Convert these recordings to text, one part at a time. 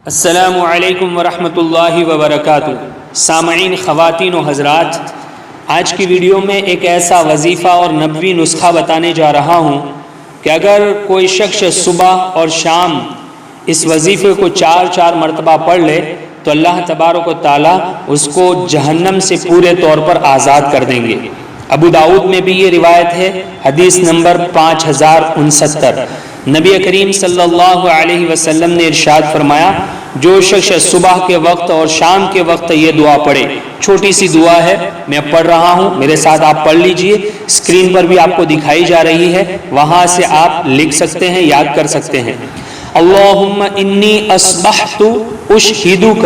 السلام علیکم ورحمۃ اللہ وبرکاتہ۔ سامعین، خواتین و حضرات، آج کی ویڈیو میں ایک ایسا وظیفہ اور نبوی نسخہ بتانے جا رہا ہوں کہ اگر کوئی شخص صبح اور شام اس وظیفے کو 4 مرتبہ پڑھ لے تو اللہ تبارک و تعالی اس کو جہنم سے پورے طور پر آزاد کر دیں گے۔ ابو داؤد میں بھی یہ روایت ہے، حدیث نمبر 5069۔ نبی کریم صلی اللہ علیہ وسلم نے ارشاد فرمایا، جو شخص صبح کے وقت اور شام کے وقت یہ دعا پڑھے، چھوٹی سی دعا ہے، میں پڑھ رہا ہوں، میرے ساتھ آپ پڑھ لیجئے، اسکرین پر بھی آپ کو دکھائی جا رہی ہے، وہاں سے آپ لکھ سکتے ہیں، یاد کر سکتے ہیں۔ اللہم انی اصبحت اشہدک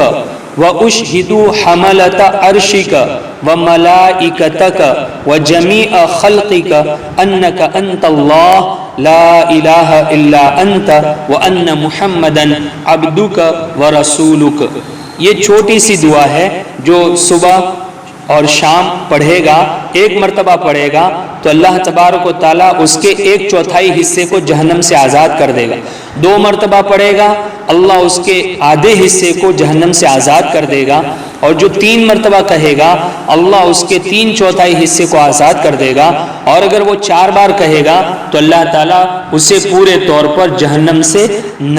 واشہد حملۃ عرشک وملائکتک وجمیع خلقک انک انت اللہ لا الہ الا انت وان محمدا عبدک ورسولک۔ یہ چھوٹی سی دعا ہے جو صبح اور شام پڑھے گا، 1 مرتبہ پڑھے گا تو اللہ تبارک و تعالیٰ اس کے 1/4 حصے کو جہنم سے آزاد کر دے گا۔ 2 مرتبہ پڑھے گا، اللہ اس کے آدھے حصے کو جہنم سے آزاد کر دے گا، اور جو 3 مرتبہ کہے گا اللہ اس کے 3/4 حصے کو آزاد کر دے گا، اور اگر وہ 4 بار کہے گا تو اللہ تعالیٰ اسے پورے طور پر جہنم سے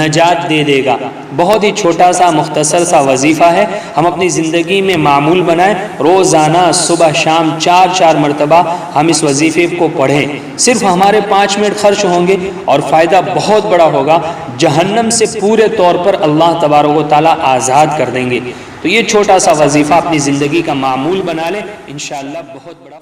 نجات دے دے گا۔ بہت ہی چھوٹا سا مختصر سا وظیفہ ہے، ہم اپنی زندگی میں معمول بنائیں، روزانہ صبح شام 4 مرتبہ ہم اس وظیفے کو پڑھیں۔ صرف ہمارے 5 منٹ خرچ ہوں گے اور فائدہ بہت بڑا ہوگا، جہنم سے پورے طور پر اللہ تبارک و تعالیٰ آزاد کر دیں گے۔ تو یہ چھوٹا سا وظیفہ اپنی زندگی کا معمول بنا لیں، انشاءاللہ بہت بڑا